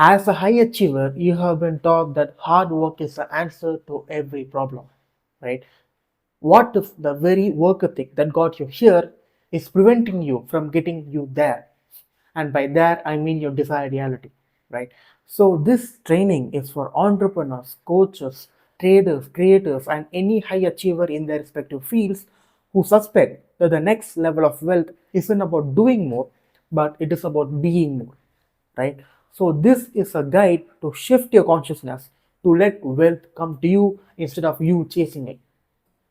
As a high achiever, you have been taught that hard work is the answer to every problem, right? What if the very work ethic that got you here is preventing you from getting you there? And by that, I mean your desired reality, right? So, this training is for entrepreneurs, coaches, traders, creators, and any high achiever in their respective fields who suspect that the next level of wealth isn't about doing more, but it is about being more, right? So this is a guide to shift your consciousness to let wealth come to you instead of you chasing it,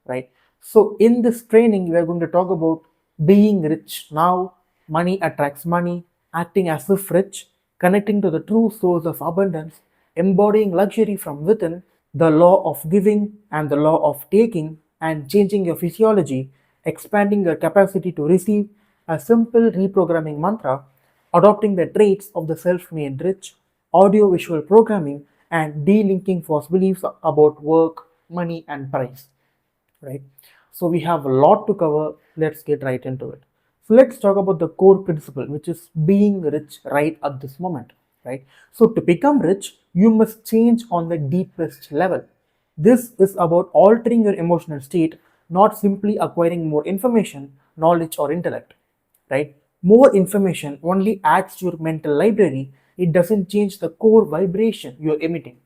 right? So in this training, we are going to talk about being rich now, money attracts money, acting as if rich, connecting to the true source of abundance, embodying luxury from within, the law of giving and the law of taking, and changing your physiology, expanding your capacity to receive, a simple reprogramming mantra, adopting the traits of the self-made rich, audio-visual programming, and delinking false beliefs about work, money, and price, right? So we have a lot to cover. Let's get right into it. So let's talk about the core principle, which is being rich right at this moment, right? So to become rich, you must change on the deepest level. This is about altering your emotional state, not simply acquiring more information, knowledge, or intellect, right? More information only adds to your mental library. It doesn't change the core vibration you're emitting.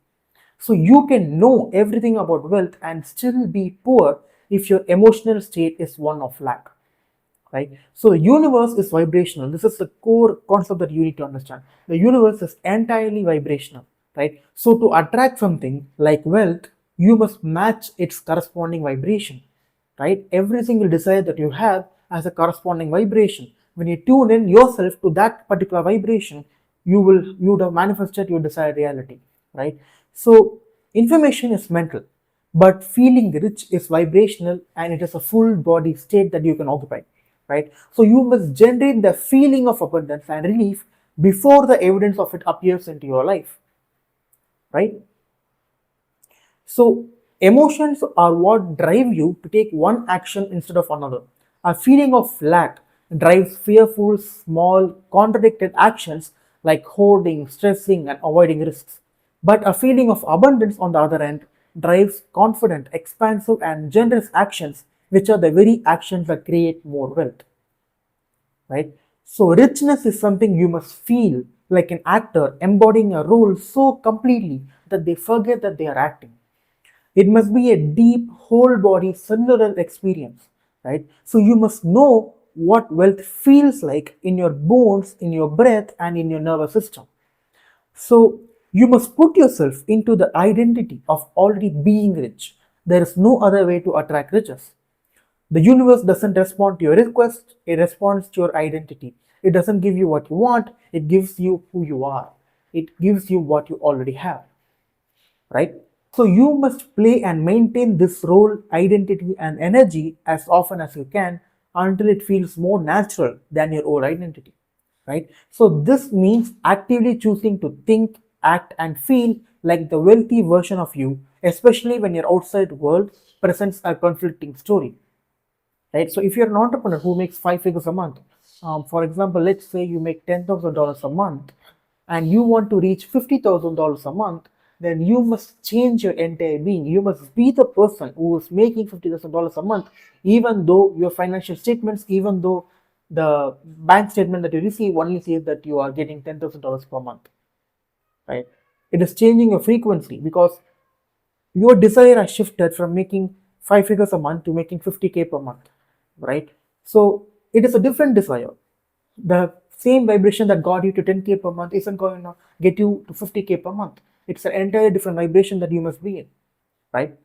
So you can know everything about wealth and still be poor if your emotional state is one of lack, right? So the universe is vibrational. This is the core concept that you need to understand. The universe is entirely vibrational, right? So to attract something like wealth, you must match its corresponding vibration, right? Every single desire that you have has a corresponding vibration. When you tune in yourself to that particular vibration, you would have manifested your desired reality, right? So information is mental, but feeling rich is vibrational, and it is a full body state that you can occupy, right? So you must generate the feeling of abundance and relief before the evidence of it appears into your life, right? So, emotions are what drive you to take one action instead of another. A feeling of lack drives fearful, small, contradicted actions like hoarding, stressing, and avoiding risks. But a feeling of abundance, on the other hand, drives confident, expansive, and generous actions, which are the very actions that create more wealth, right? So, richness is something you must feel like an actor embodying a role so completely that they forget that they are acting. It must be a deep, whole body, cellular experience, right? So you must know what wealth feels like in your bones, in your breath, and in your nervous system. So you must put yourself into the identity of already being rich. There is no other way to attract riches. The universe doesn't respond to your request, it responds to your identity. It doesn't give you what you want, it gives you who you are. It gives you what you already have, right? So you must play and maintain this role, identity, and energy as often as you can until it feels more natural than your old identity, right? So this means actively choosing to think, act, and feel like the wealthy version of you, especially when your outside world presents a conflicting story, right? So if you're an entrepreneur who makes 5 figures a month, for example, let's say you make $10,000 a month and you want to reach $50,000 a month, then you must change your entire being. You must be the person who is making $50,000 a month, even though your financial statements, even though the bank statement that you receive only says that you are getting $10,000 per month, right? It is changing your frequency because your desire has shifted from making 5 figures a month to making 50K per month, right? So it is a different desire. The same vibration that got you to 10K per month isn't going to get you to 50K per month. It's an entirely different vibration that you must be in, right?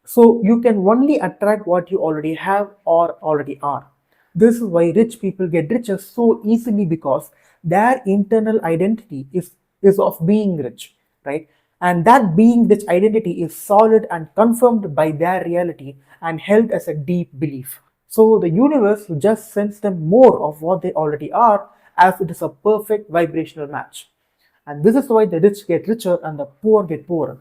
So you can only attract what you already have or already are. This is why rich people get richer so easily because their internal identity is of being rich, right? And that being rich identity is solid and confirmed by their reality and held as a deep belief. So the universe just sends them more of what they already are as it is a perfect vibrational match. And this is why the rich get richer and the poor get poorer,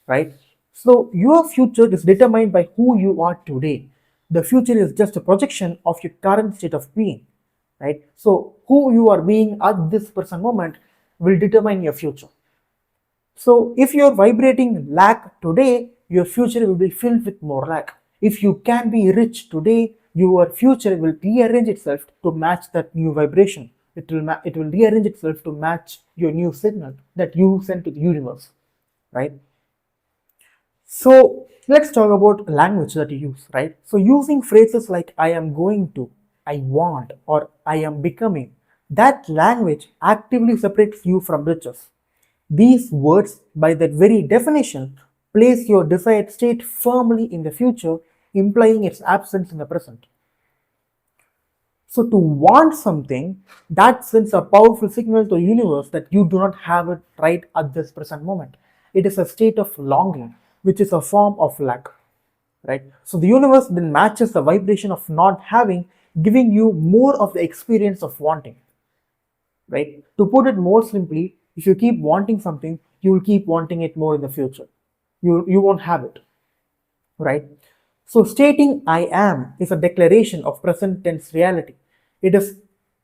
right? So your future is determined by who you are today. The future is just a projection of your current state of being. right? So who you are being at this present moment will determine your future. So if you're vibrating lack today, your future will be filled with more lack. If you can be rich today, your future will rearrange itself to match that new vibration. It will rearrange itself to match your new signal that you send to the universe, right? So let's talk about language that you use, right? So using phrases like I am going to, I want, or I am becoming, that language actively separates you from riches. These words, by their very definition, place your desired state firmly in the future, implying its absence in the present. So, to want something, that sends a powerful signal to the universe that you do not have it right at this present moment. It is a state of longing, which is a form of lack, right? So, the universe then matches the vibration of not having, giving you more of the experience of wanting, right? To put it more simply, if you keep wanting something, you will keep wanting it more in the future. You won't have it, right? So stating I am is a declaration of present tense reality. It is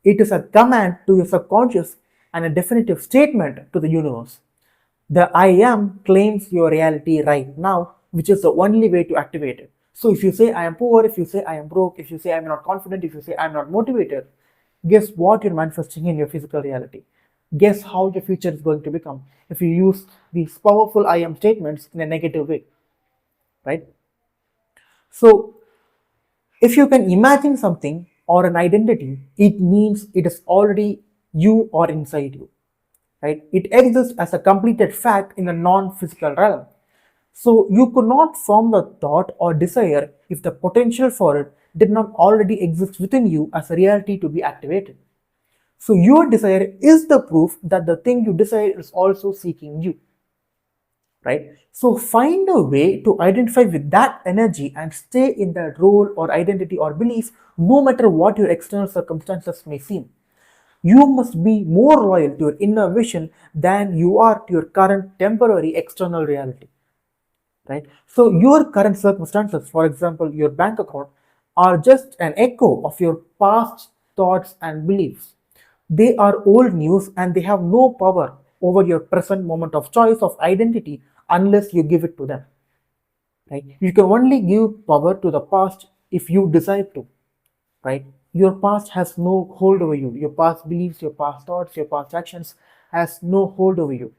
it is a command to your subconscious and a definitive statement to the universe. The I am claims your reality right now, which is the only way to activate it. So if you say I am poor, if you say I am broke, if you say I am not confident, if you say I am not motivated, guess what you're manifesting in your physical reality? Guess how your future is going to become if you use these powerful I am statements in a negative way, right? So if you can imagine something or an identity, it means it is already you or inside you, right? It exists as a completed fact in a non-physical realm. So you could not form the thought or desire if the potential for it did not already exist within you as a reality to be activated. So your desire is the proof that the thing you desire is also seeking you, right? So find a way to identify with that energy and stay in that role or identity or belief no matter what your external circumstances may seem. You must be more loyal to your inner vision than you are to your current temporary external reality, right? So your current circumstances, for example, your bank account, are just an echo of your past thoughts and beliefs. They are old news and they have no power over your present moment of choice of identity unless you give it to them, right? You can only give power to the past if you decide to, right? Your past has no hold over you. Your past beliefs, your past thoughts, your past actions has no hold over you.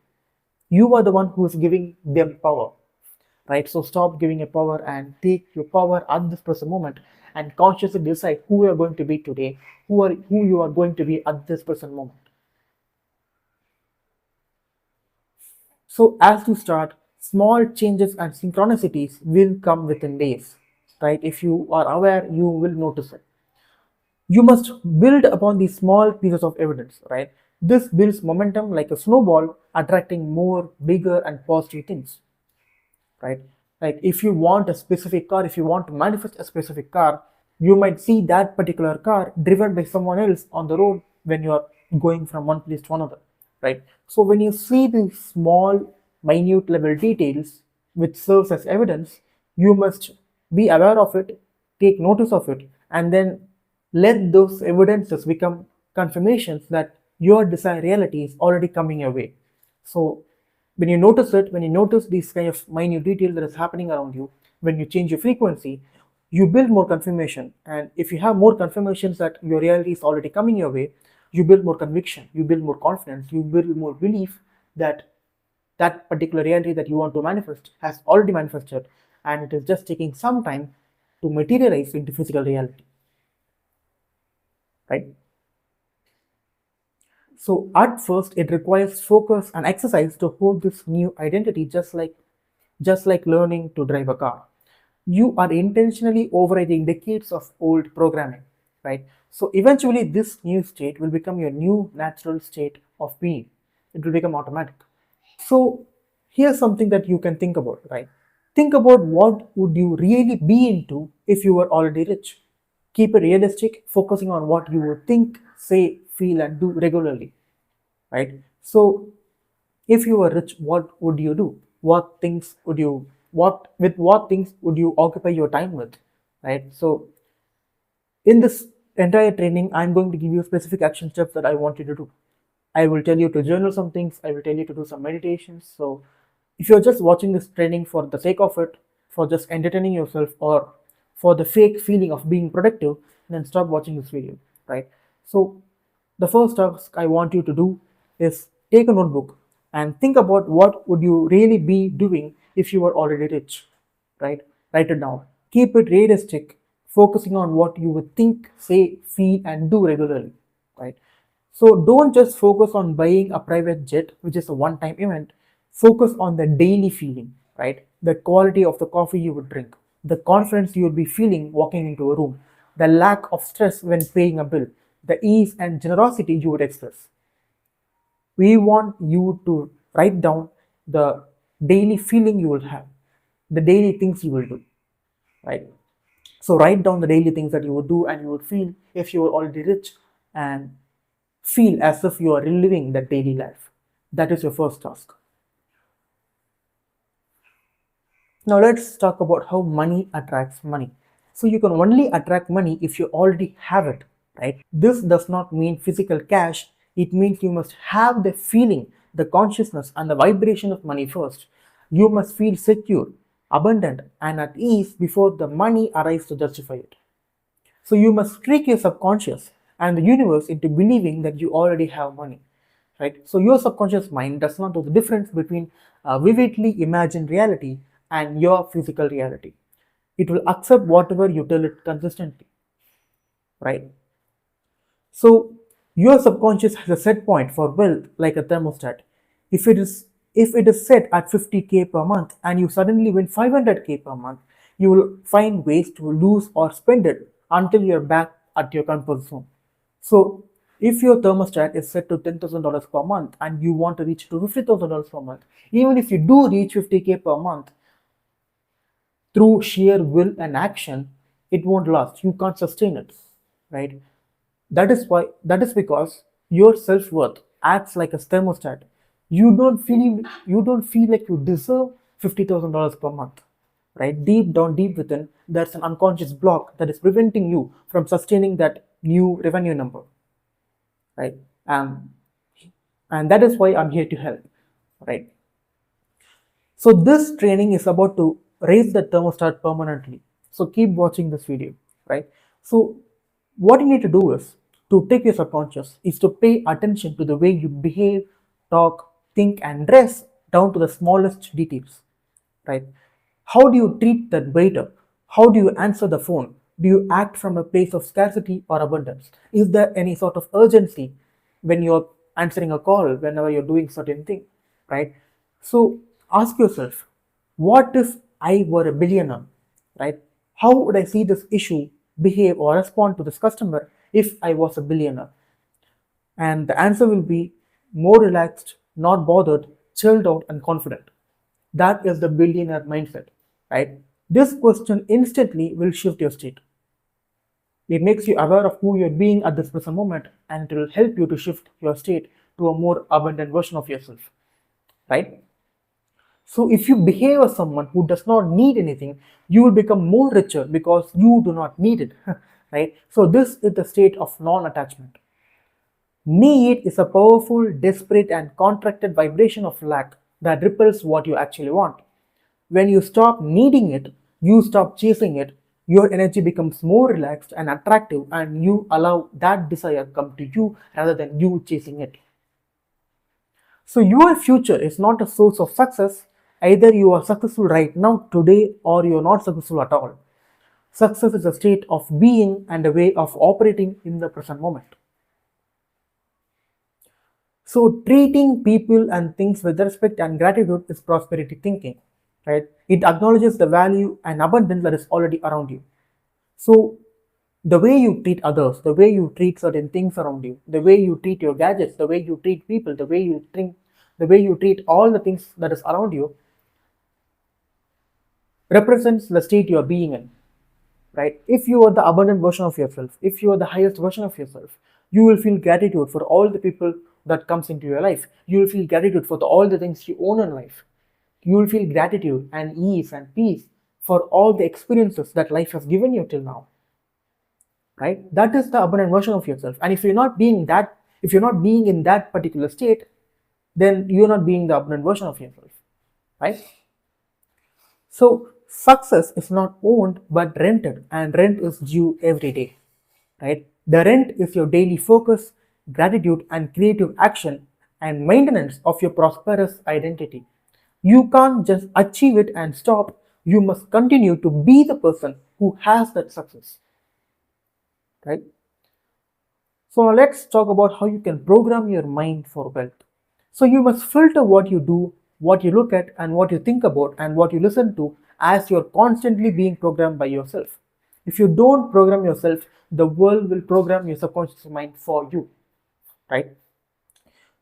You are the one who is giving them power, right? So stop giving a power and take your power at this present moment and consciously decide who you are going to be today, who you are going to be at this present moment. So as you start, small changes and synchronicities will come within days, right? If you are aware, you will notice it. You must build upon these small pieces of evidence, right? This builds momentum like a snowball, attracting more, bigger, and positive things, right? Like if you want a specific car, if you want to manifest a specific car, you might see that particular car driven by someone else on the road when you are going from one place to another, right? So when you see these small, minute level details which serves as evidence, you must be aware of it, take notice of it, and then let those evidences become confirmations that your desired reality is already coming your way. So when you notice it, when you notice these kind of minute detail that is happening around you, when you change your frequency, you build more confirmation. And if you have more confirmations that your reality is already coming your way, you build more conviction, you build more confidence, you build more belief that that particular reality that you want to manifest has already manifested, and it is just taking some time to materialize into physical reality, right? So at first it requires focus and exercise to hold this new identity, just like learning to drive a car. You are intentionally overriding decades of old programming, right? So eventually this new state will become your new natural state of being. It will become automatic. So here's something that you can think about, right? Think about what would you really be into if you were already rich. Keep it realistic, focusing on what you would think, say, feel, and do regularly, right? So if you were rich, what would you do? What things would you occupy your time with, right? So in this entire training, I'm going to give you specific action steps that I want you to do. I will tell you to journal some things, I will tell you to do some meditations. So if you're just watching this training for the sake of it, for just entertaining yourself, or for the fake feeling of being productive, then stop watching this video, right? So the first task I want you to do is take a notebook and think about what would you really be doing if you were already rich, right? Write it down. Keep it realistic, focusing on what you would think, say, feel, and do regularly, right? So don't just focus on buying a private jet, which is a one-time event. Focus on the daily feeling, right? The quality of the coffee you would drink, the confidence you would be feeling walking into a room, the lack of stress when paying a bill, the ease and generosity you would express. We want you to write down the daily feeling you will have, the daily things you will do, right? So write down the daily things that you would do and you would feel if you were already rich, and feel as if you are reliving that daily life. That is your first task. Now let's talk about how money attracts money. So you can only attract money if you already have it, right? This does not mean physical cash. It means you must have the feeling, the consciousness, and the vibration of money first. You must feel secure, abundant, and at ease before the money arrives to justify it. So you must trick your subconscious and the universe into believing that you already have money, right? So your subconscious mind does not know the difference between a vividly imagined reality and your physical reality. It will accept whatever you tell it consistently, right? So your subconscious has a set point for wealth like a thermostat. If it is if it is set at 50k per month and you suddenly win 500k per month, you will find ways to lose or spend it until you're back at your comfort zone. So if your thermostat is set to $10,000 per month and you want to reach to $50,000 per month, even if you do reach 50k per month through sheer will and action, it won't last. You can't sustain it, right? That is because your self-worth acts like a thermostat. You don't feel like you deserve $50,000 per month, right? Deep down, deep within, there's an unconscious block that is preventing you from sustaining that new revenue number, right? um, and that is why I'm here to help, right? So this training is about to raise the thermostat permanently. So keep watching this video, right? So what you need to do is to take your subconscious is to pay attention to the way you behave, talk, think, and dress down to the smallest details, right? How do you treat that waiter? How do you answer the phone? Do you act from a place of scarcity or abundance? Is there any sort of urgency when you're answering a call, whenever you're doing certain thing, right? So ask yourself, what if I were a billionaire, right? How would I see this issue, behave, or respond to this customer if I was a billionaire? And the answer will be more relaxed, not bothered, chilled out, and confident. That is the billionaire mindset, right? This question instantly will shift your state. It makes you aware of who you're being at this present moment, and it will help you to shift your state to a more abundant version of yourself, right? So if you behave as someone who does not need anything, you will become more richer because you do not need it, right? So this is the state of non-attachment. Need is a powerful, desperate, and contracted vibration of lack that ripples what you actually want. When you stop needing it, you stop chasing it, your energy becomes more relaxed and attractive, and you allow that desire come to you rather than you chasing it. So your future is not a source of success. Either you are successful right now, today, or you are not successful at all. Success is a state of being and a way of operating in the present moment. So treating people and things with respect and gratitude is prosperity thinking, right? It acknowledges the value and abundance that is already around you. So the way you treat others, the way you treat certain things around you, the way you treat your gadgets, the way you treat people, the way you treat all the things that is around you represents the state you are being in, right? If you are the abundant version of yourself, if you are the highest version of yourself, you will feel gratitude for all the people that comes into your life. You will feel gratitude for all the things you own in life. You will feel gratitude and ease and peace for all the experiences that life has given you till now. right? That is the abundant version of yourself. And if you're not being in that particular state, then you're not being the abundant version of yourself, right? So success is not owned but rented, and rent is due every day, right? The rent is your daily focus, gratitude, and creative action and maintenance of your prosperous identity. You can't just achieve it and stop. You must continue to be the person who has that success, right? So now let's talk about how you can program your mind for wealth. So you must filter what you do, what you look at, and what you think about, and what you listen to, as you're constantly being programmed by yourself. If you don't program yourself, the world will program your subconscious mind for you, right?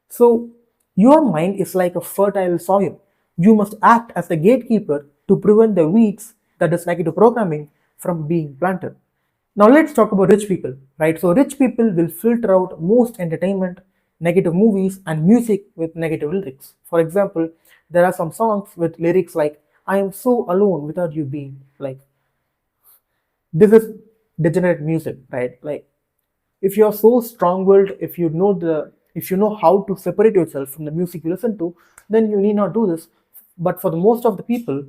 So your mind is like a fertile soil. You must act as the gatekeeper to prevent the weeds, that is negative programming, from being planted. Now let's talk about rich people, right? So rich people will filter out most entertainment, negative movies, and music with negative lyrics. For example, there are some songs with lyrics like "I am so alone without you being," like this is degenerate music, right? Like if you're so strong-willed, if you know how to separate yourself from the music you listen to, then you need not do this. But for the most of the people,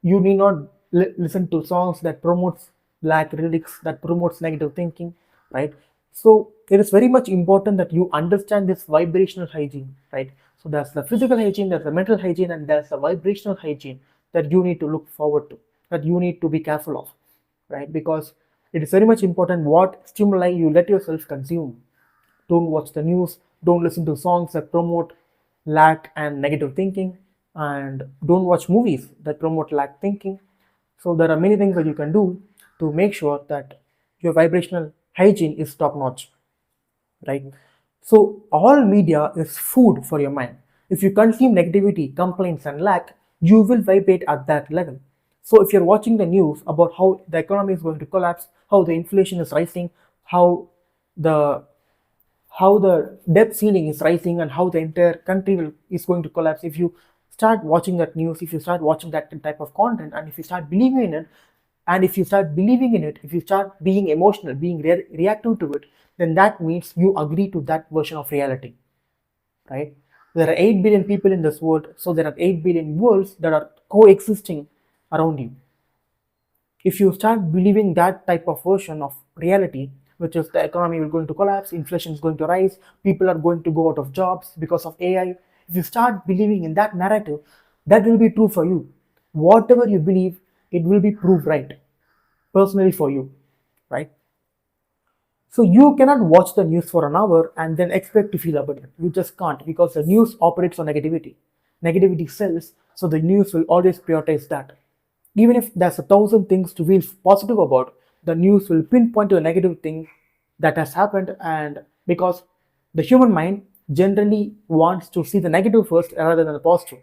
you need not listen to songs that promotes black lyrics, that promotes negative thinking, right? So it is very much important that you understand this vibrational hygiene, right? So there's the physical hygiene, there's the mental hygiene, and there's the vibrational hygiene that you need to look forward to, that you need to be careful of, right? Because it is very much important what stimuli you let yourself consume. Don't watch the news, don't listen to songs that promote lack and negative thinking, and don't watch movies that promote lack thinking. So there are many things that you can do to make sure that your vibrational hygiene is top notch, right? So all media is food for your mind. If you consume negativity, complaints, and lack, you will vibrate at that level. So if you're watching the news about how the economy is going to collapse, how the inflation is rising, how the how the debt ceiling is rising, and how the entire country is going to collapse, if you start watching that news, if you start watching that type of content, and if you start believing in it, if you start being emotional, being reactive to it, then that means you agree to that version of reality, right? There are 8 billion people in this world, so there are 8 billion worlds that are coexisting around you. If you start believing that type of version of reality, which is the economy is going to collapse, inflation is going to rise, people are going to go out of jobs because of AI, if you start believing in that narrative, that will be true for you. Whatever you believe, it will be proved right, personally for you, right? So you cannot watch the news for an hour and then expect to feel abundant. You just can't, because the news operates on negativity. Negativity sells, so the news will always prioritize that. Even if there's 1,000 things to feel positive about, the news will pinpoint to a negative thing that has happened, and because the human mind generally wants to see the negative first rather than the positive.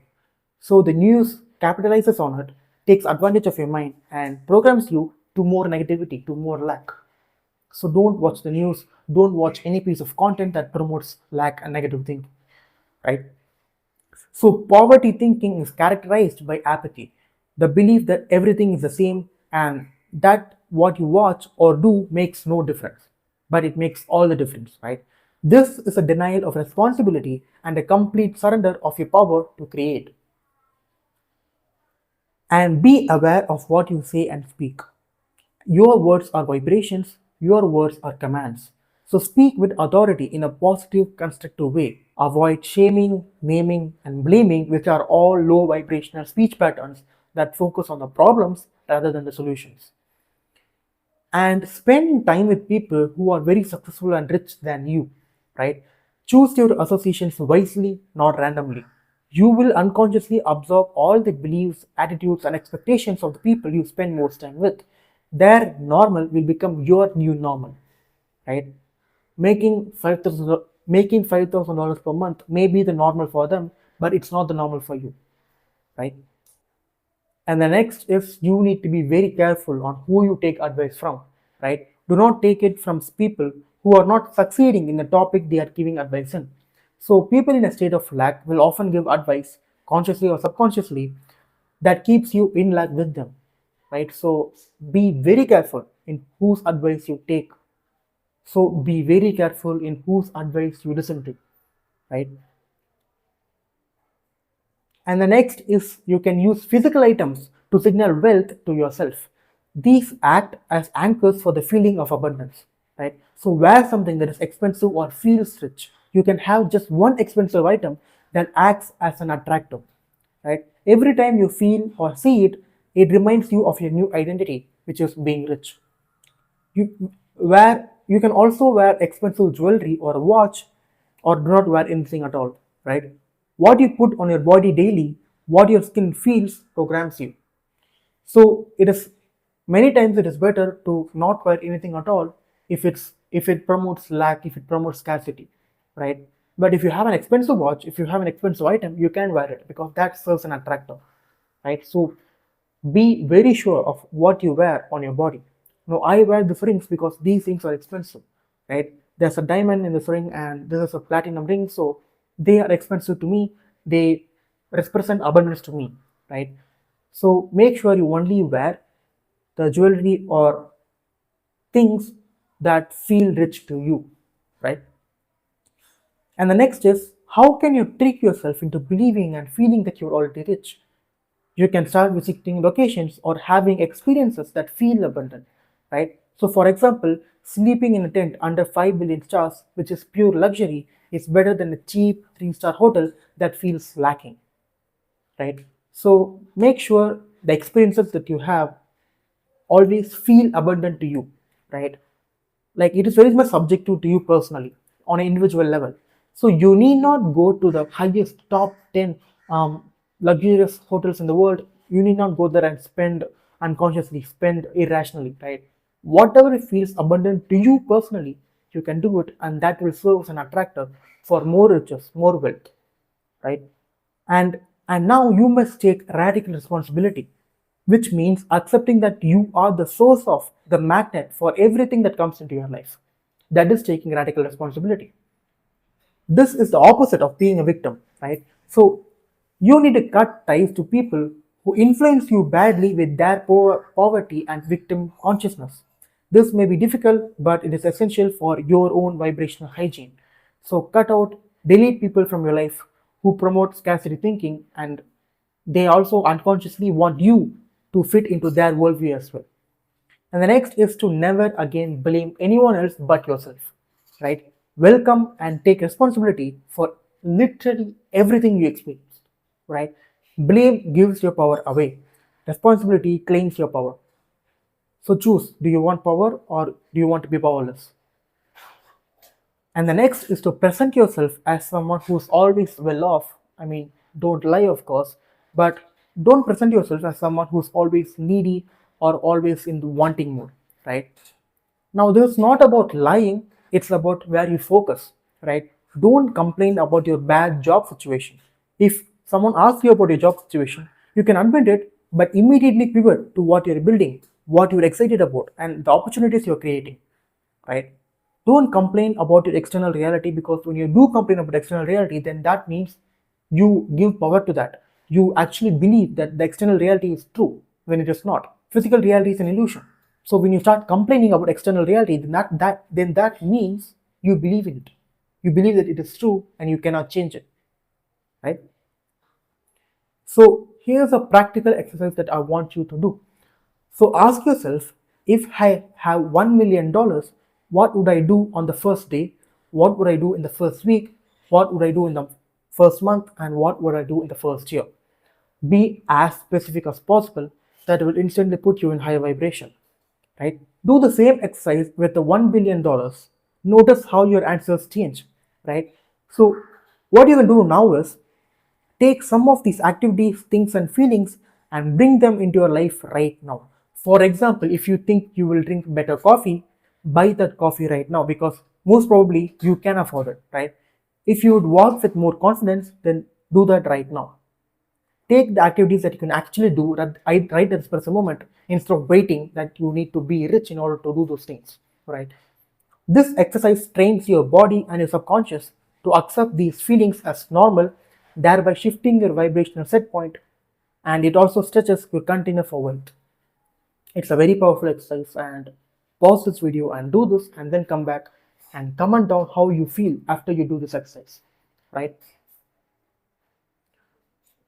So the news capitalizes on it, takes advantage of your mind, and programs you to more negativity, to more lack. So don't watch the news, don't watch any piece of content that promotes lack and negative thinking, right? So poverty thinking is characterized by apathy, the belief that everything is the same and that what you watch or do makes no difference, but it makes all the difference, right? This is a denial of responsibility and a complete surrender of your power to create. And be aware of what you say and speak. Your words are vibrations, your words are commands. So speak with authority in a positive, constructive way. Avoid shaming, naming, and blaming, which are all low vibrational speech patterns that focus on the problems rather than the solutions. And spend time with people who are very successful and rich than you, right? Choose your associations wisely, not randomly. You will unconsciously absorb all the beliefs, attitudes, and expectations of the people you spend most time with. Their normal will become your new normal, right? Making $5,000 per month may be the normal for them, but it's not the normal for you, right? And the next is you need to be very careful on who you take advice from, right? Do not take it from people who are not succeeding in the topic they are giving advice in. So people in a state of lack will often give advice, consciously or subconsciously, that keeps you in lack with them, right? So be very careful in whose advice you take. So be very careful in whose advice you listen to, right? And the next is you can use physical items to signal wealth to yourself. These act as anchors for the feeling of abundance, right? So wear something that is expensive or feels rich. You can have just one expensive item that acts as an attractor, right? Every time you feel or see it, it reminds you of your new identity, which is being rich. You can also wear expensive jewelry or a watch, or do not wear anything at all, right? What you put on your body daily, what your skin feels, programs you. So it is many times it is better to not wear anything at all if it promotes lack, if it promotes scarcity, right? But if you have an expensive watch, if you have an expensive item, you can wear it because that serves an attractor, right? So be very sure of what you wear on your body. Now I wear these rings because these rings are expensive, right? There's a diamond in this ring and this is a platinum ring, so they are expensive to me. They represent abundance to me, right? So make sure you only wear the jewelry or things that feel rich to you, right? And the next is, how can you trick yourself into believing and feeling that you're already rich? You can start visiting locations or having experiences that feel abundant, right? So, for example, sleeping in a tent under 5 billion stars, which is pure luxury, is better than a cheap 3-star hotel that feels lacking, right? So, make sure the experiences that you have always feel abundant to you, right? Like it is very much subjective to you personally on an individual level. So you need not go to the highest top 10 luxurious hotels in the world. You need not go there and spend unconsciously, spend irrationally, right? Whatever feels abundant to you personally, you can do it, and that will serve as an attractor for more riches, more wealth, right? And now you must take radical responsibility, which means accepting that you are the source of the magnet for everything that comes into your life. That is taking radical responsibility. This is the opposite of being a victim, right? So you need to cut ties to people who influence you badly with their poverty and victim consciousness. This may be difficult, but it is essential for your own vibrational hygiene. So cut out, delete people from your life who promote scarcity thinking, and they also unconsciously want you to fit into their worldview as well. And the next is to never again blame anyone else but yourself, right? Welcome and take responsibility for literally everything you experience, right? Blame gives your power away. Responsibility claims your power. So choose, do you want power or do you want to be powerless? And the next is to present yourself as someone who's always well off. I mean, don't lie, of course, but don't present yourself as someone who's always needy or always in the wanting mood, right? Now, this is not about lying, it's about where you focus, right? Don't complain about your bad job situation. If someone asks you about your job situation, you can admit it, but immediately pivot to what you're building, what you're excited about, and the opportunities you're creating, right? Don't complain about your external reality, because when you do complain about external reality, then that means you give power to that. You actually believe that the external reality is true when it is not. Physical reality is an illusion. So when you start complaining about external reality, then that means you believe in it. You believe that it is true and you cannot change it, right? So here's a practical exercise that I want you to do. So ask yourself, if I have $1 million, what would I do on the first day? What would I do in the first week? What would I do in the first month? And what would I do in the first year? Be as specific as possible. That will instantly put you in higher vibration, right? Do the same exercise with the $1 billion. Notice how your answers change, right? So what you can do now is take some of these activities, things, and feelings and bring them into your life right now. For example, if you think you will drink better coffee, buy that coffee right now, because most probably you can afford it, right? If you would walk with more confidence, then do that right now. Take the activities that you can actually do right at this present moment, instead of waiting that you need to be rich in order to do those things, right? This exercise trains your body and your subconscious to accept these feelings as normal, thereby shifting your vibrational set point, and it also stretches your container for wealth. It's a very powerful exercise, and Pause this video and do this, and then come back and comment down how you feel after you do this exercise, right?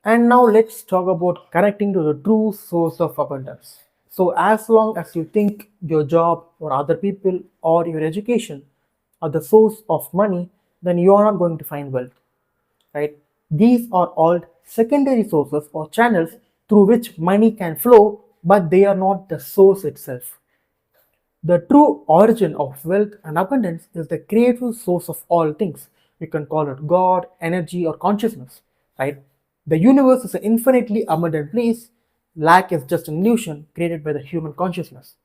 And now let's talk about connecting to the true source of abundance. So as long as you think your job or other people or your education are the source of money, then you are not going to find wealth, right? These are all secondary sources or channels through which money can flow, but they are not the source itself. The true origin of wealth and abundance is the creative source of all things. You can call it God, energy, or consciousness, right? The universe is an infinitely abundant place. Lack is just an illusion created by the human consciousness,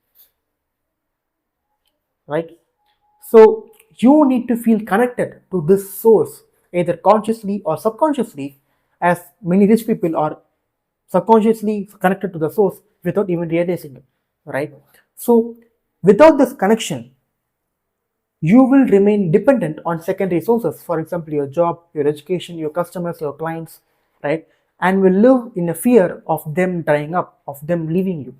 right? So you need to feel connected to this source, either consciously or subconsciously, as many rich people are subconsciously connected to the source without even realizing it, right? So without this connection, you will remain dependent on secondary sources, for example, your job, your education, your customers, your clients, right? And will live in a fear of them drying up, of them leaving you.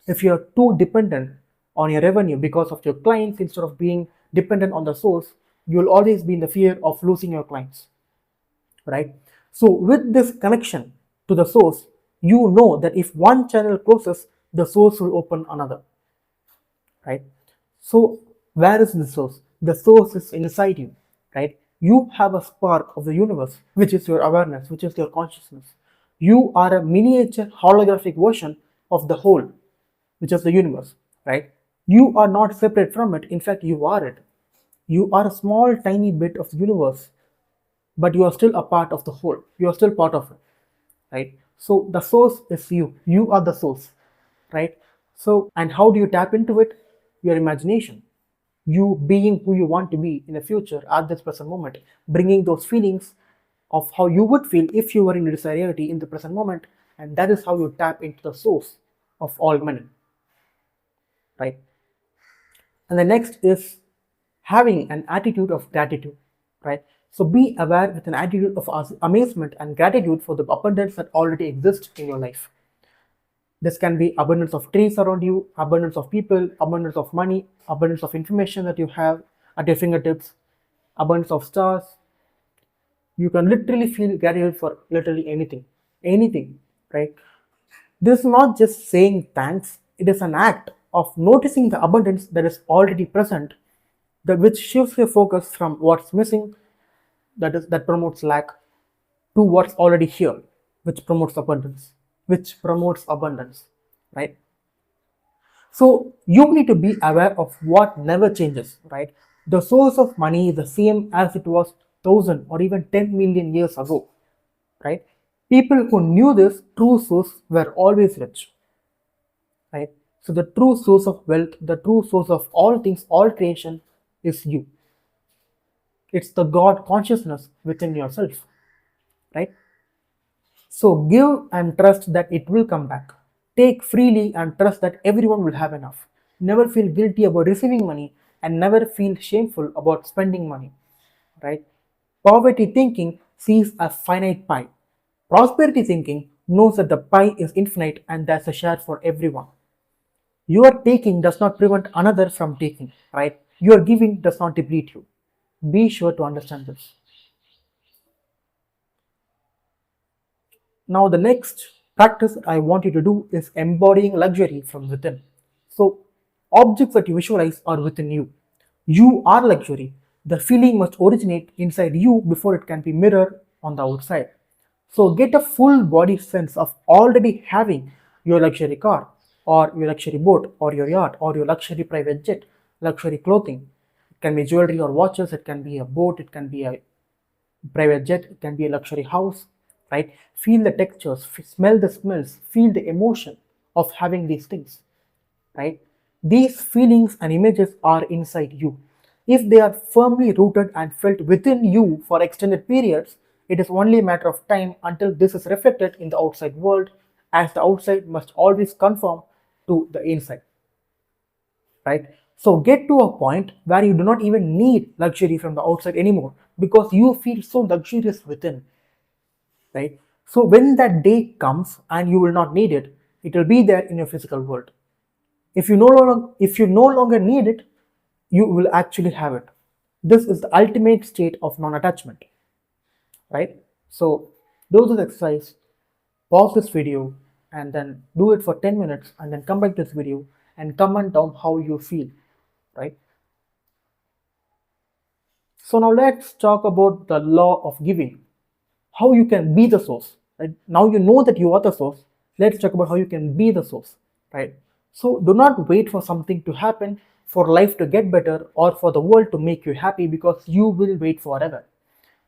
If you're too dependent on your revenue because of your clients instead of being dependent on the source, you'll always be in the fear of losing your clients, right? So with this connection to the source, you know that if one channel closes, the source will open another, right? So where is the source? The source is inside you, right? You have a spark of the universe, which is your awareness, which is your consciousness. You are a miniature holographic version of the whole, which is the universe, right? You are not separate from it. In fact, you are it. You are a small, tiny bit of the universe, but you are still a part of the whole. You are still part of it, right? So the source is you. You are the source, right? So, and how do you tap into it? Your imagination. You being who you want to be in the future at this present moment, bringing those feelings of how you would feel if you were in this reality in the present moment, and that is how you tap into the source of all money, right? And the next is having an attitude of gratitude, right? So be aware with an attitude of amazement and gratitude for the abundance that already exists in your life. This can be abundance of trees around you, abundance of people, abundance of money, abundance of information that you have at your fingertips, abundance of stars. You can literally feel gratitude for literally anything, right? This is not just saying thanks, it is an act of noticing the abundance that is already present, that which shifts your focus from what's missing, that promotes lack, to what's already here, which promotes abundance, right? So you need to be aware of what never changes, right? The source of money is the same as it was 1,000 or even 10 million years ago, right? People who knew this true source were always rich, right? So the true source of wealth, the true source of all things, all creation is you. It's the God consciousness within yourself, right? So give and trust that it will come back. Take freely and trust that everyone will have enough. Never feel guilty about receiving money and never feel shameful about spending money, right? Poverty thinking sees a finite pie. Prosperity thinking knows that the pie is infinite and there's a share for everyone. Your taking does not prevent another from taking, right? Your giving does not deplete you. Be sure to understand this. Now, the next practice I want you to do is embodying luxury from within. So, objects that you visualize are within you. You are luxury. The feeling must originate inside you before it can be mirrored on the outside. So, get a full body sense of already having your luxury car, or your luxury boat, or your yacht, or your luxury private jet, luxury clothing. It can be jewelry or watches, it can be a boat, it can be a private jet, it can be a luxury house, right? Feel the textures, smell the smells, feel the emotion of having these things, right? These feelings and images are inside you. If they are firmly rooted and felt within you for extended periods, it is only a matter of time until this is reflected in the outside world, as the outside must always conform to the inside, right? So get to a point where you do not even need luxury from the outside anymore because you feel so luxurious within, right? So when that day comes and you will not need it, it will be there in your physical world. If you no longer need it, you will actually have it. This is the ultimate state of non-attachment, right? So do this exercise, pause this video, and then do it for 10 minutes, and then come back to this video and comment down how you feel, right? So now let's talk about the law of giving, how you can be the source, right? Now you know that you are the source. Let's talk about how you can be the source, right? So do not wait for something to happen, for life to get better, or for the world to make you happy, because you will wait forever.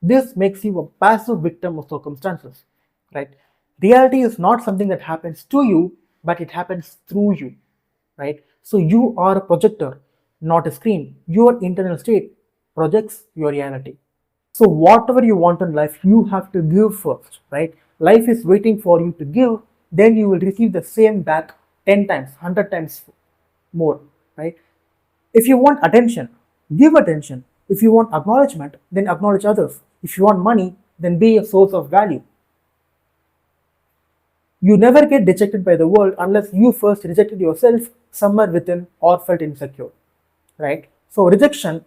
This makes you a passive victim of circumstances, right? Reality is not something that happens to you, but it happens through you, right? So you are a projector, not a screen. Your internal state projects your reality. So whatever you want in life, you have to give first, right? Life is waiting for you to give, then you will receive the same back 10 times, 100 times more, right? If you want attention, give attention. If you want acknowledgement, then acknowledge others. If you want money, then be a source of value. You never get rejected by the world unless you first rejected yourself somewhere within or felt insecure, right? So rejection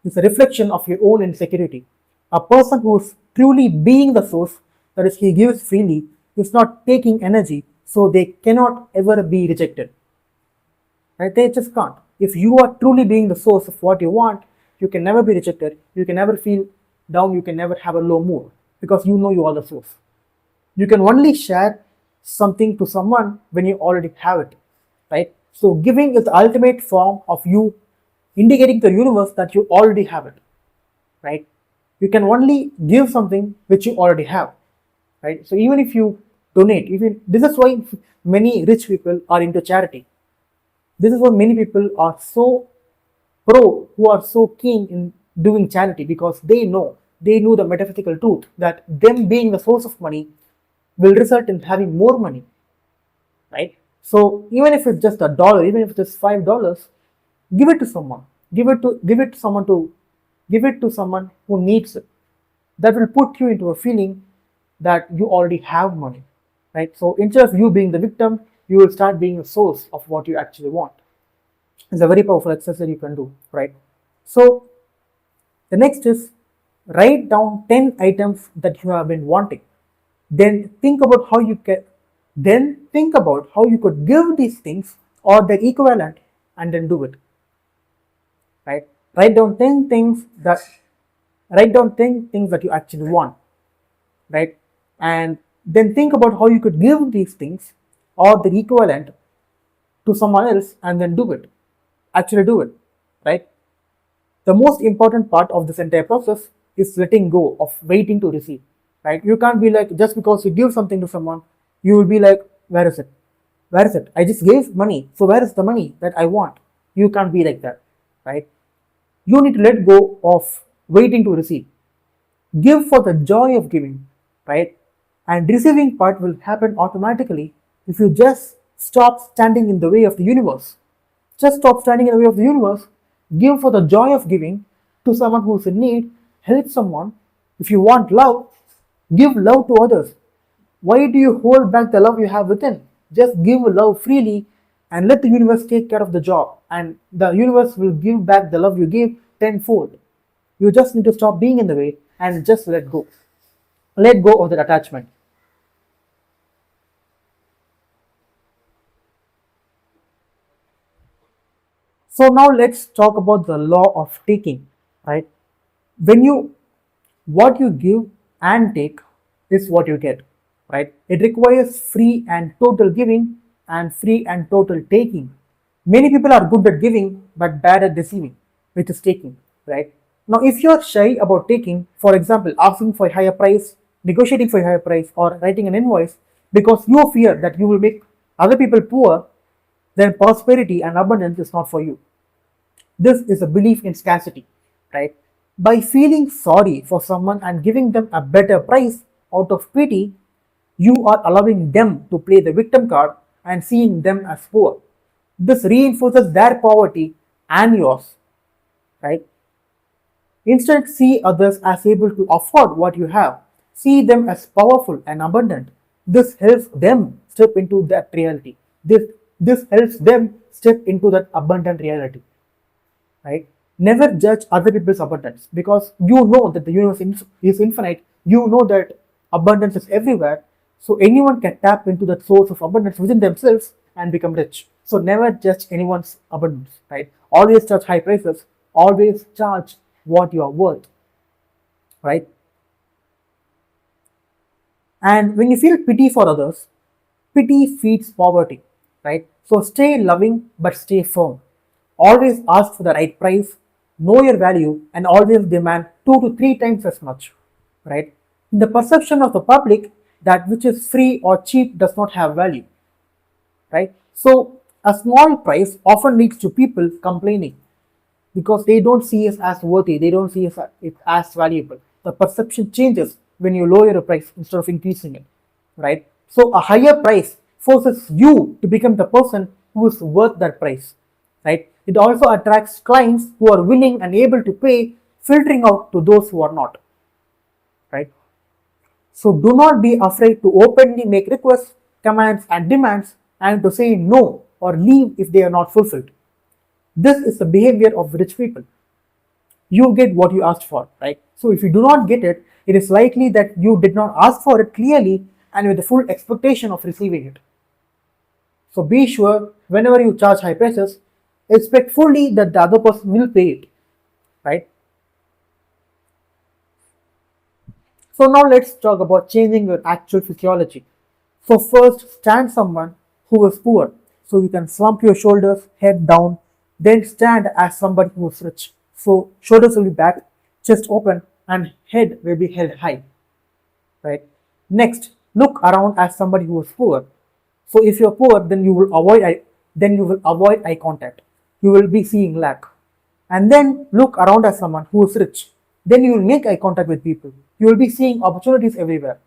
is a reflection of your own insecurity. A person who is truly being the source, that is, he gives freely, is not taking energy, so they cannot ever be rejected. Right? They just can't. If you are truly being the source of what you want, you can never be rejected, you can never feel down, you can never have a low mood, because you know you are the source. You can only share something to someone when you already have it, right? So giving is the ultimate form of you indicating to the universe that you already have it, right? You can only give something which you already have, right? So even if you donate, even this is why many rich people are into charity. This is why many people are so who are so keen in doing charity, because they know the metaphysical truth that them being the source of money will result in having more money, right? So even if it's just $1, even if it's just $5, give it to someone. Give it to someone who needs it. That will put you into a feeling that you already have money, right? So instead of you being the victim, you will start being the source of what you actually want. It's a very powerful exercise that you can do, right? So the next is write down 10 items that you have been wanting. Then think about how you could give these things or their equivalent, and then do it. Right? Write down 10 things that you actually want, right? And then think about how you could give these things or their equivalent to someone else, and then do it. Actually do it, right? The most important part of this entire process is letting go of waiting to receive, right? You can't be like, just because you give something to someone, you will be like, where is it? Where is it? I just gave money, so where is the money that I want? You can't be like that, right? You need to let go of waiting to receive. Give for the joy of giving, right? And receiving part will happen automatically if you just stop standing in the way of the universe. Just stop standing in the way of the universe. Give for the joy of giving to someone who's in need. Help someone. If you want love, give love to others. Why do you hold back the love you have within? Just give love freely and let the universe take care of the job. And the universe will give back the love you gave tenfold. You just need to stop being in the way and just let go. Let go of that attachment. So now let's talk about the law of taking, right? When you What you give and take is what you get, right? It requires free and total giving and free and total taking. Many people are good at giving but bad at receiving, which is taking, right? Now, if you're shy about taking, for example, asking for a higher price, negotiating for a higher price, or writing an invoice because you fear that you will make other people poor, then prosperity and abundance is not for you. This is a belief in scarcity, right? By feeling sorry for someone and giving them a better price out of pity, you are allowing them to play the victim card and seeing them as poor. This reinforces their poverty and yours, right? Instead, see others as able to afford what you have. See them as powerful and abundant. This helps them step into that reality. This This helps them step into that abundant reality, right? Never judge other people's abundance because you know that the universe is infinite. You know that abundance is everywhere. So anyone can tap into that source of abundance within themselves and become rich. So never judge anyone's abundance, right? Always charge high prices. Always charge what you are worth, right? And when you feel pity for others, pity feeds poverty, right? So stay loving but stay firm. Always ask for the right price, know your value, and always demand 2 to 3 times as much, right? In the perception of the public, that which is free or cheap does not have value, right? So a small price often leads to people complaining because they don't see it as worthy, they don't see it as valuable. The perception changes when you lower a price instead of increasing it, right? So a higher price forces you to become the person who is worth that price, right? It also attracts clients who are willing and able to pay, filtering out to those who are not, right? So do not be afraid to openly make requests, commands, and demands, and to say no or leave if they are not fulfilled. This is the behavior of rich people. You get what you asked for, right? So if you do not get it, it is likely that you did not ask for it clearly and with the full expectation of receiving it. So be sure whenever you charge high prices, expect fully that the other person will pay it, right? So now let's talk about changing your actual physiology. So first, stand someone who is poor. So you can slump your shoulders, head down, then stand as somebody who is rich. So shoulders will be back, chest open, and head will be held high, right? Next, look around as somebody who is poor. So if you're poor, then you will avoid eye contact. You will be seeing lack. And then look around as someone who is rich. Then you will make eye contact with people. You will be seeing opportunities everywhere.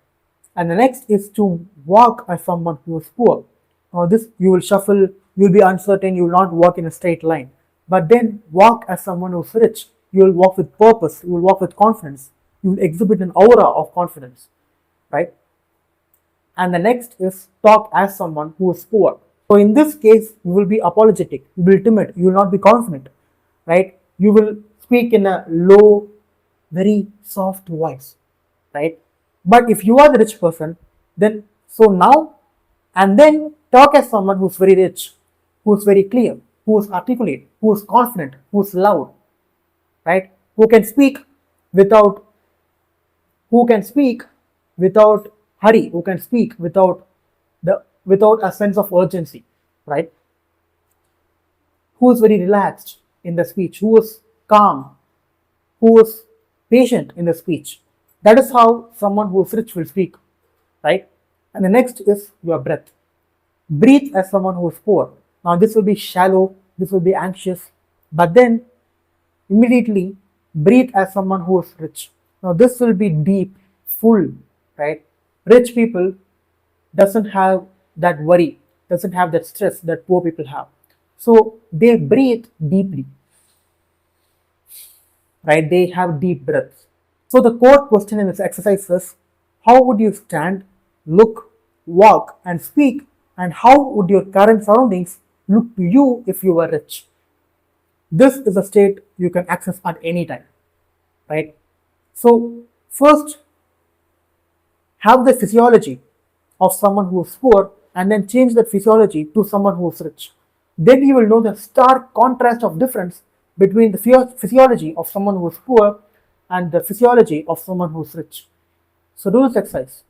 And the next is to walk as someone who is poor. Now this you will shuffle, you will be uncertain, you will not walk in a straight line. But then walk as someone who is rich. You will walk with purpose, you will walk with confidence. You will exhibit an aura of confidence, right? And the next is talk as someone who is poor. So in this case, you will be apologetic, you will be timid, you will not be confident, right? You will speak in a low, very soft voice, right? But if you are the rich person, then so now and then talk as someone who's very rich, who's very clear, who's articulate, who's confident, who's loud, right? Without who can speak without hurry, who can speak without a sense of urgency, right? Who is very relaxed in the speech, who is calm, who is patient in the speech. That is how someone who is rich will speak, right? And the next is your breath. Breathe as someone who is poor. Now, this will be shallow, this will be anxious, but then immediately breathe as someone who is rich. Now, this will be deep, full, right? Rich people doesn't have that worry, doesn't have that stress that poor people have. So they breathe deeply, right? They have deep breaths. So the core question in this exercise is, how would you stand, look, walk, and speak, and how would your current surroundings look to you if you were rich? This is a state you can access at any time, right? So first, have the physiology of someone who is poor and then change that physiology to someone who is rich. Then you will know the stark contrast of difference between the physiology of someone who is poor and the physiology of someone who is rich. So do this exercise.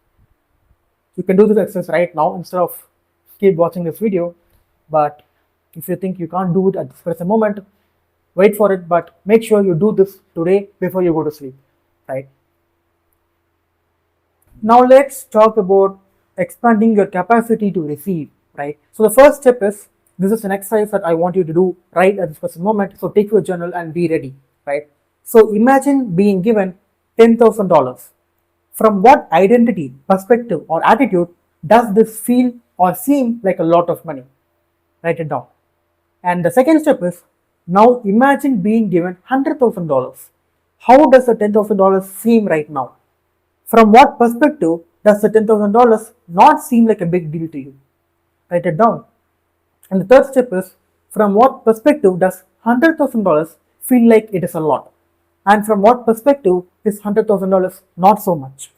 You can do this exercise right now instead of keep watching this video. But if you think you can't do it at this present moment, wait for it, but make sure you do this today before you go to sleep, right? Now let's talk about expanding your capacity to receive, right? So the first step is, this is an exercise that I want you to do right at this present moment. So take your journal and be ready, right? So imagine being given $10,000. From what identity, perspective, or attitude does this feel or seem like a lot of money? Write it down. And the second step is, now imagine being given $100,000. How does the $10,000 seem right now? From what perspective does the $10,000 not seem like a big deal to you? Write it down. And the third step is, from what perspective does $100,000 feel like it is a lot? And from what perspective is $100,000 not so much?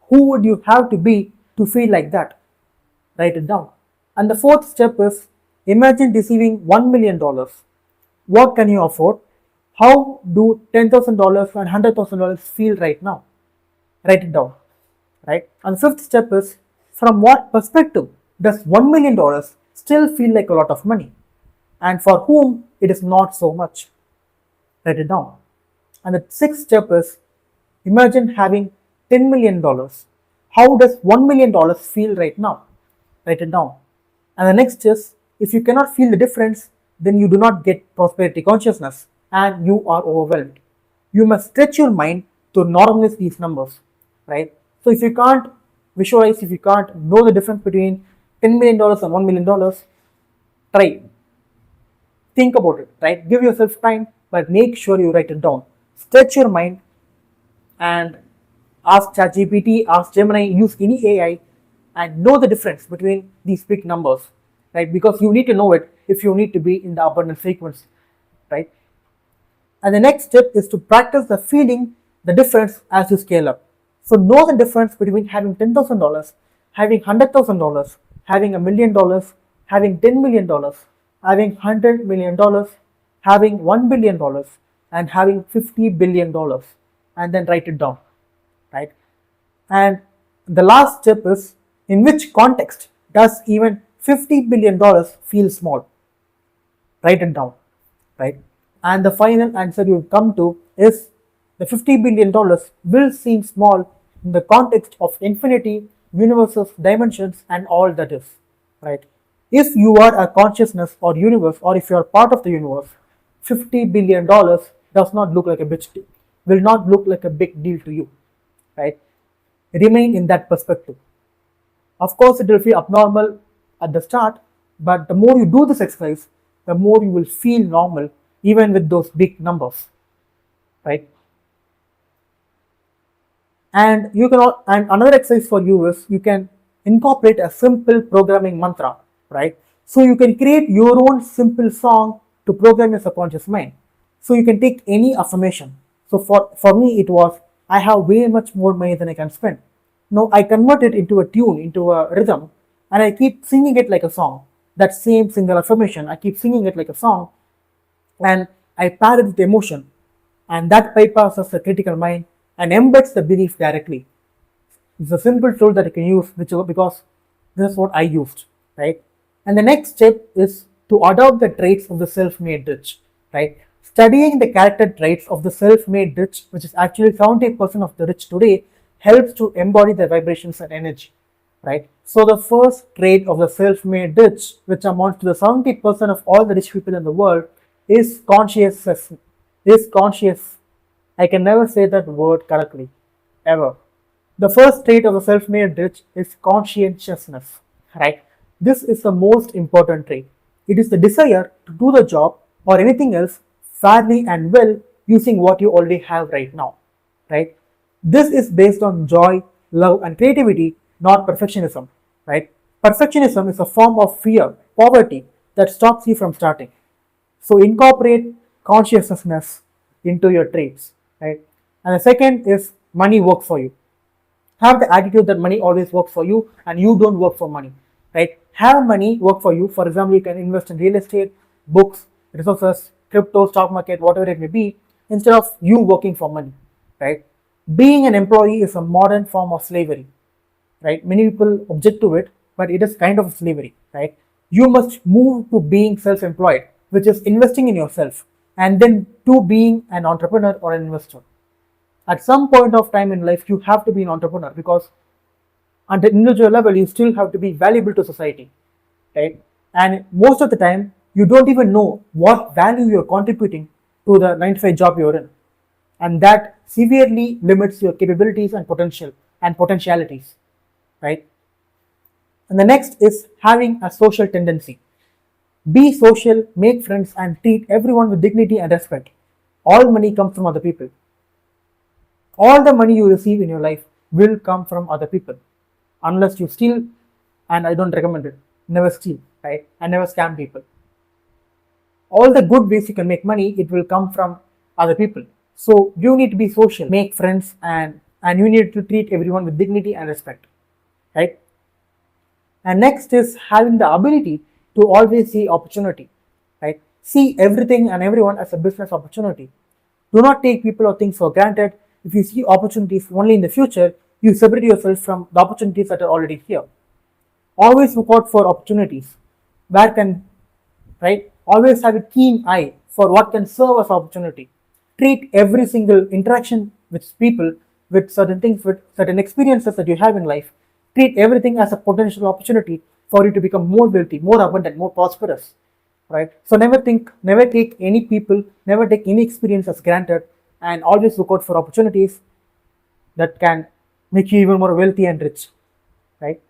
Who would you have to be to feel like that? Write it down. And the fourth step is, imagine receiving $1 million. What can you afford? How do $10,000 and $100,000 feel right now? Write it down. Right? And the fifth step is, from what perspective does $1 million still feel like a lot of money? And for whom it is not so much? Write it down. And the sixth step is, imagine having $10 million. How does $1 million feel right now? Write it down. And the next is, if you cannot feel the difference, then you do not get prosperity consciousness and you are overwhelmed. You must stretch your mind to normalize these numbers, right? So if you can't visualize, if you can't know the difference between $10 million and $1 million, try. Think about it, right? Give yourself time, but make sure you write it down. Stretch your mind and ask ChatGPT, ask Gemini, use any AI and know the difference between these big numbers, right? Because you need to know it if you need to be in the abundant frequency, right? And the next step is to practice the feeling the difference as you scale up. So know the difference between having $10,000, having $100,000, having $1 million, having $10 million, having $100 million, having $1 billion, and having $50 billion, and then write it down, right? And the last step is, in which context does even $50 billion feel small? Write it down, right? And the final answer you come to is, the $50 billion will seem small in the context of infinity, universes, dimensions, and all that is, right? If you are a consciousness or universe, or if you are part of the universe, $50 billion does not look like a big deal, will not look like a big deal to you, right? Remain in that perspective. Of course, it will feel abnormal at the start, but the more you do this exercise, the more you will feel normal even with those big numbers, right? And you can and another exercise for you is, you can incorporate a simple programming mantra, right? So you can create your own simple song to program your subconscious mind. So you can take any affirmation. So for me it was, I have way much more money than I can spend. Now I convert it into a tune, into a rhythm, and I keep singing it like a song. That same single affirmation, I keep singing it like a song, and I pair it with emotion, and that bypasses the critical mind and embeds the belief directly. It's a simple tool that you can use, because this is what I used, right? And the next step is to adopt the traits of the self-made rich, right? Studying the character traits of the self-made rich, which is actually 70% of the rich today, helps to embody their vibrations and energy, right? So the first trait of the self-made rich, which amounts to the 70% of all the rich people in the world, is consciousness. Is conscious. I can never say that word correctly, ever. The first trait of the self-made rich is conscientiousness, right? This is the most important trait. It is the desire to do the job or anything else fairly and well using what you already have right now, right? This is based on joy, love, and creativity, not perfectionism, right? Perfectionism is a form of fear, poverty that stops you from starting. So incorporate consciousness into your traits, right? And the second is, money works for you. Have the attitude that money always works for you and you don't work for money, right? Have money work for you. For example, you can invest in real estate, books, resources, crypto, stock market, whatever it may be, instead of you working for money, right? Being an employee is a modern form of slavery, right? Many people object to it, but it is kind of slavery, right? You must move to being self-employed, which is investing in yourself, and then to being an entrepreneur or an investor. At some point of time in life, you have to be an entrepreneur, because at the individual level, you still have to be valuable to society, right? And most of the time, you don't even know what value you're contributing to the 9 to 5 job you're in. And that severely limits your capabilities and potential and potentialities, right? And the next is having a social tendency. Be social, make friends, and treat everyone with dignity and respect. All money comes from other people. All the money you receive in your life will come from other people, unless you steal, and I don't recommend it. Never steal. right? And never scam people. All the good ways you can make money, it will come from other people. So you need to be social, make friends, and you need to treat everyone with dignity and respect, right? And next is having the ability to always see opportunity, right? See everything and everyone as a business opportunity. Do not take people or things for granted. If you see opportunities only in the future, you separate yourself from the opportunities that are already here. Always look out for opportunities. Where can, right? Always have a keen eye for what can serve as opportunity. Treat every single interaction with people, with certain things, with certain experiences that you have in life. Treat everything as a potential opportunity for you to become more wealthy, more abundant, more prosperous, right? So never take any people, never take any experience as granted, and always look out for opportunities that can make you even more wealthy and rich, right?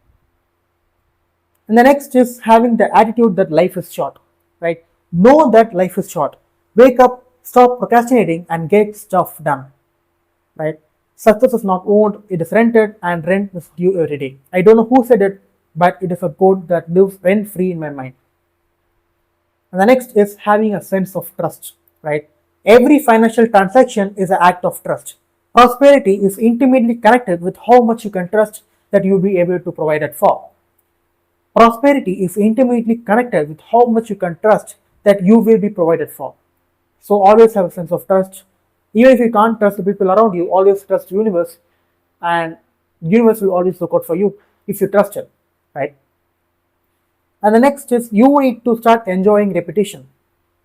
And the next is having the attitude that life is short, right? Know that life is short. Wake up, stop procrastinating, and get stuff done, right? Success is not owned, it is rented, and rent is due every day. I don't know who said it, but it is a quote that lives rent free in my mind. And the next is having a sense of trust, right? Every financial transaction is an act of trust. Prosperity is intimately connected with how much you can trust that you'll be able to provide it for. Prosperity is intimately connected with how much you can trust that you will be provided for. So always have a sense of trust. Even if you can't trust the people around you, always trust the universe, and the universe will always look out for you if you trust it, right? And the next is you need to start enjoying repetition.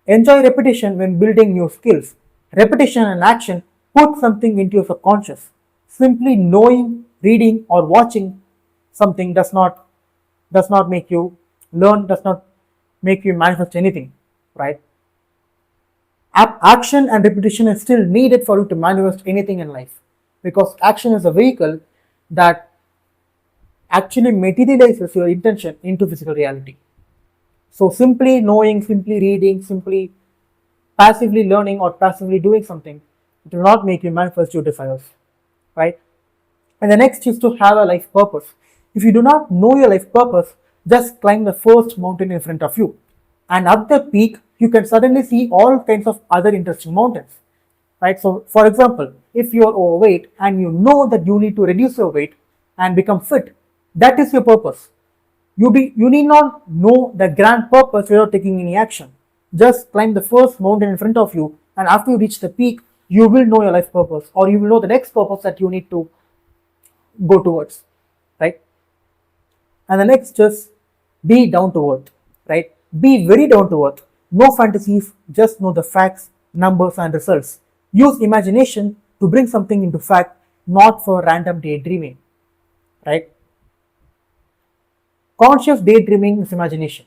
Enjoy repetition when building new skills. Repetition and action put something into your subconscious. Simply knowing, reading, or watching something does not make you learn, does not make you manifest anything, right? Action and repetition is still needed for you to manifest anything in life, because action is a vehicle that actually materializes your intention into physical reality. So simply knowing, simply reading, simply passively learning or passively doing something, it will not make you manifest your desires, right? And the next is to have a life purpose. If you do not know your life purpose, just climb the first mountain in front of you. And at the peak, you can suddenly see all kinds of other interesting mountains, right? So, for example, if you are overweight and you know that you need to reduce your weight and become fit, that is your purpose. You need not know the grand purpose without taking any action. Just climb the first mountain in front of you, and after you reach the peak, you will know your life purpose, or you will know the next purpose that you need to go towards, right? And the next is be down to earth, right? Be very down to earth. No fantasies, just know the facts, numbers, and results. Use imagination to bring something into fact, not for random daydreaming, right? Conscious daydreaming is imagination,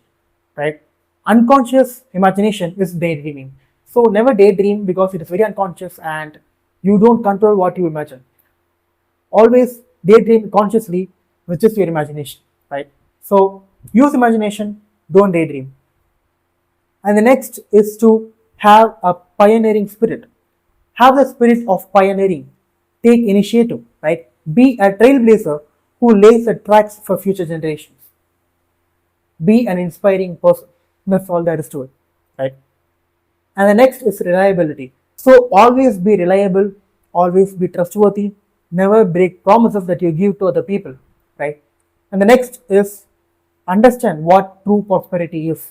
right? Unconscious imagination is daydreaming. So never daydream because it is very unconscious and you don't control what you imagine. Always daydream consciously, which is your imagination, right? So use imagination, don't daydream. And the next is to have a pioneering spirit. Have the spirit of pioneering. Take initiative, right? Be a trailblazer who lays the tracks for future generations. Be an inspiring person. That's all there is to it, right? And the next is reliability. So always be reliable, always be trustworthy, never break promises that you give to other people, right? And the next is understand what true prosperity is.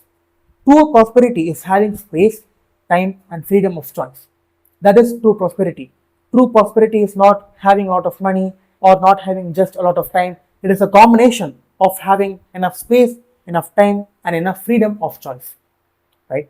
True prosperity is having space, time, and freedom of choice. That is true prosperity. True prosperity is not having a lot of money or not having just a lot of time. It is a combination of having enough space, enough time, and enough freedom of choice, right?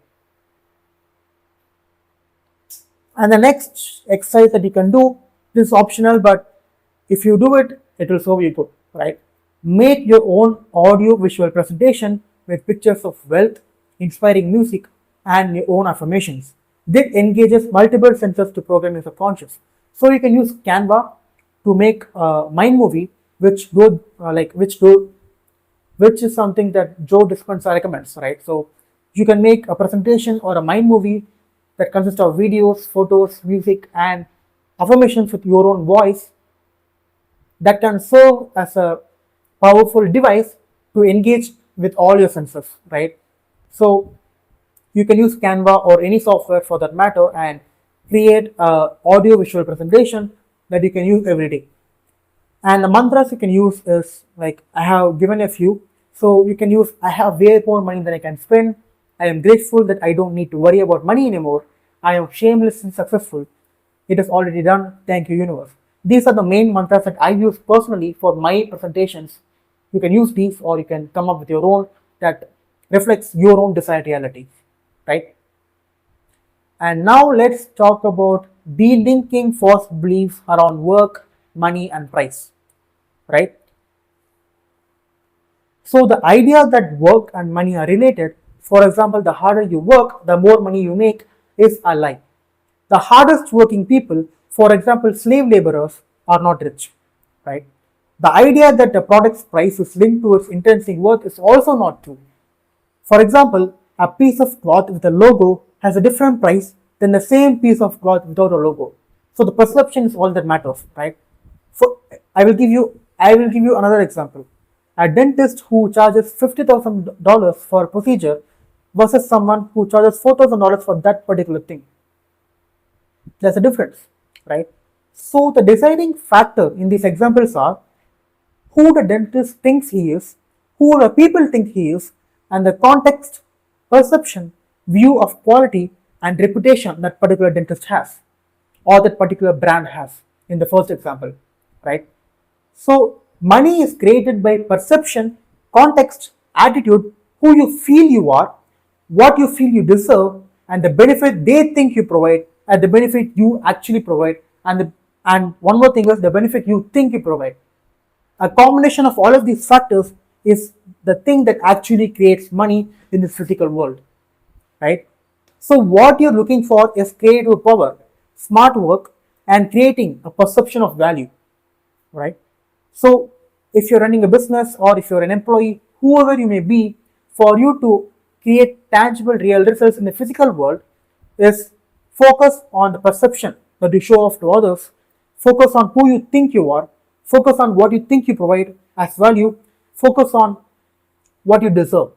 And the next exercise that you can do, this is optional, but if you do it, it will serve you good, right? Make your own audio visual presentation with pictures of wealth, inspiring music, and your own affirmations. This engages multiple senses to program your subconscious. So you can use Canva to make a mind movie, which is something that Joe Dispenza recommends, right? So you can make a presentation or a mind movie that consists of videos, photos, music, and affirmations with your own voice that can serve as a powerful device to engage with all your senses, right? So you can use Canva or any software for that matter and create a audio visual presentation that you can use every day. And the mantras you can use is like I have given a few. So you can use I have way more money than I can spend. I am grateful that I don't need to worry about money anymore. I am shameless and successful. It is already done. Thank you, universe. These are the main mantras that I use personally for my presentations. You can use these or you can come up with your own that reflects your own desired reality, right? And now let's talk about delinking false beliefs around work, money, and price, right? So the idea that work and money are related, for example, the harder you work, the more money you make, is a lie. The hardest working people, for example, slave laborers, are not rich, right? The idea that the product's price is linked to its intrinsic worth is also not true. For example, a piece of cloth with a logo has a different price than the same piece of cloth without a logo. So the perception is all that matters, right? So I will give you another example. A dentist who charges $50,000 for a procedure versus someone who charges $4,000 for that particular thing. There's a difference, right? So the deciding factor in these examples are who the dentist thinks he is, who the people think he is, and the context, perception, view of quality and reputation that particular dentist has or that particular brand has in the first example, right? So money is created by perception, context, attitude, who you feel you are, what you feel you deserve, and the benefit they think you provide, and the benefit you actually provide, and one more thing is the benefit you think you provide. A combination of all of these factors is the thing that actually creates money in this physical world, right? So what you're looking for is creative power, smart work, and creating a perception of value, right? So if you're running a business or if you're an employee, whoever you may be, for you to create tangible real results in the physical world is focus on the perception that you show off to others, focus on who you think you are, focus on what you think you provide as value, focus on what you deserve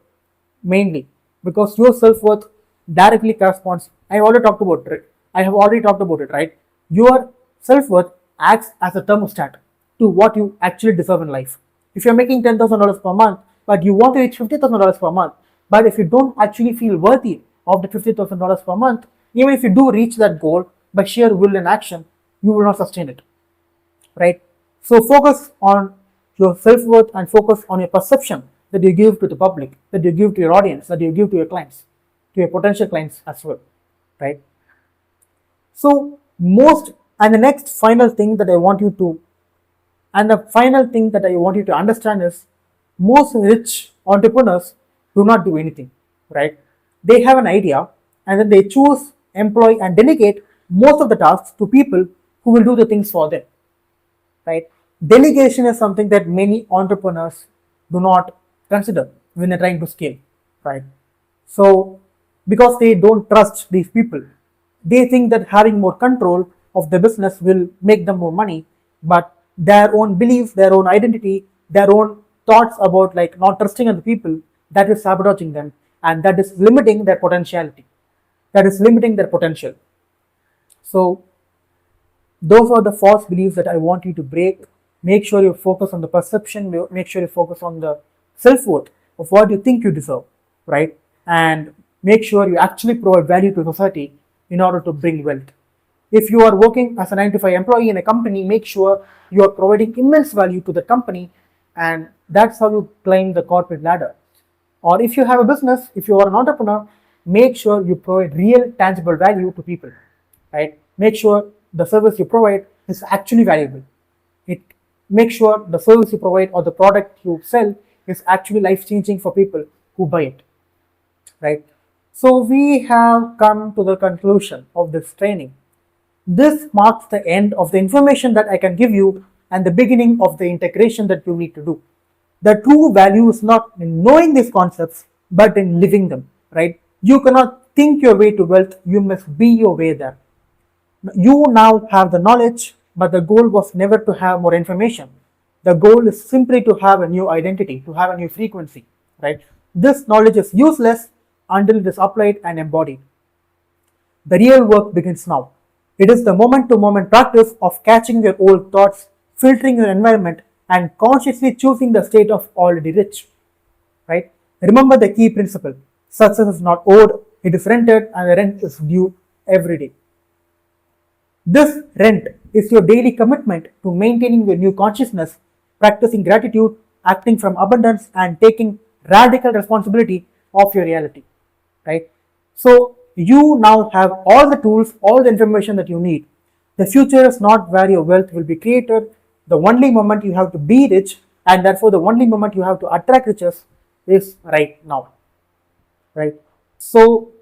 mainly because your self-worth directly corresponds. I have already talked about it, right? Your self-worth acts as a thermostat to what you actually deserve in life. If you're making $10,000 per month but you want to reach $50,000 per month, but if you don't actually feel worthy of the $50,000 per month, even if you do reach that goal by sheer will and action, you will not sustain it, right? So focus on your self-worth and focus on your perception that you give to the public, that you give to your audience, that you give to your clients, to your potential clients as well, right? So the next final thing that I want you to, and the final thing that I want you to understand is most rich entrepreneurs do not do anything, right? They have an idea and then they choose, employ, and delegate most of the tasks to people who will do the things for them, right? Delegation is something that many entrepreneurs do not consider when they're trying to scale, right? So, because they don't trust these people, they think that having more control of the business will make them more money, but their own beliefs, their own identity, their own thoughts about like not trusting other people, that is sabotaging them and that is limiting their potentiality, that is limiting their potential. So, those are the false beliefs that I want you to break. Make sure you focus on the perception, make sure you focus on the self-worth of what you think you deserve, right? And make sure you actually provide value to society in order to bring wealth. If you are working as a 9 to 5 employee in a company, make sure you are providing immense value to the company, and that's how you climb the corporate ladder. Or if you have a business, if you are an entrepreneur, make sure you provide real tangible value to people, right? Make sure the service you provide is actually valuable. Make sure the service you provide or the product you sell is actually life-changing for people who buy it, right? So we have come to the conclusion of this training. This marks the end of the information that I can give you and the beginning of the integration that you need to do. The true value is not in knowing these concepts, but in living them, right? You cannot think your way to wealth, you must be your way there. You now have the knowledge, but the goal was never to have more information. The goal is simply to have a new identity, to have a new frequency. right? This knowledge is useless until it is applied and embodied. The real work begins now. It is the moment to moment practice of catching your old thoughts, filtering your environment, and consciously choosing the state of already rich. Right? Remember the key principle: success is not owed, it is rented, and the rent is due every day. This rent is your daily commitment to maintaining your new consciousness, practicing gratitude, acting from abundance, and taking radical responsibility of your reality. Right? So you now have all the tools, all the information that you need. The future is not where your wealth will be created. The only moment you have to be rich, and therefore the only moment you have to attract riches, is right now. Right? So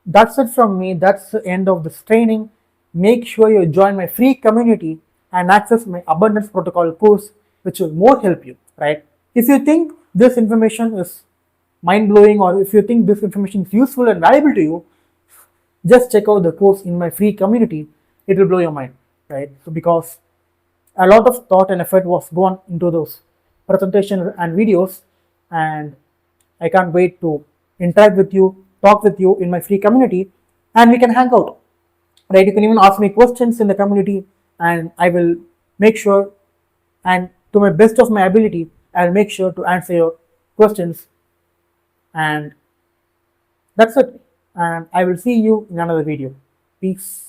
that's it from me. That's the end of this training. Make sure you join my free community and access my abundance protocol course, which will more help you. Right? If you think this information is mind blowing, or if you think this information is useful and valuable to you, just check out the course in my free community. It will blow your mind, right? So because a lot of thought and effort was gone into those presentations and videos, and I can't wait to interact with you, talk with you in my free community, and we can hang out, right? You can even ask me questions in the community, and I will make sure, and to my best of my ability, I'll make sure to answer your questions. And that's it, and I will see you in another video. Peace.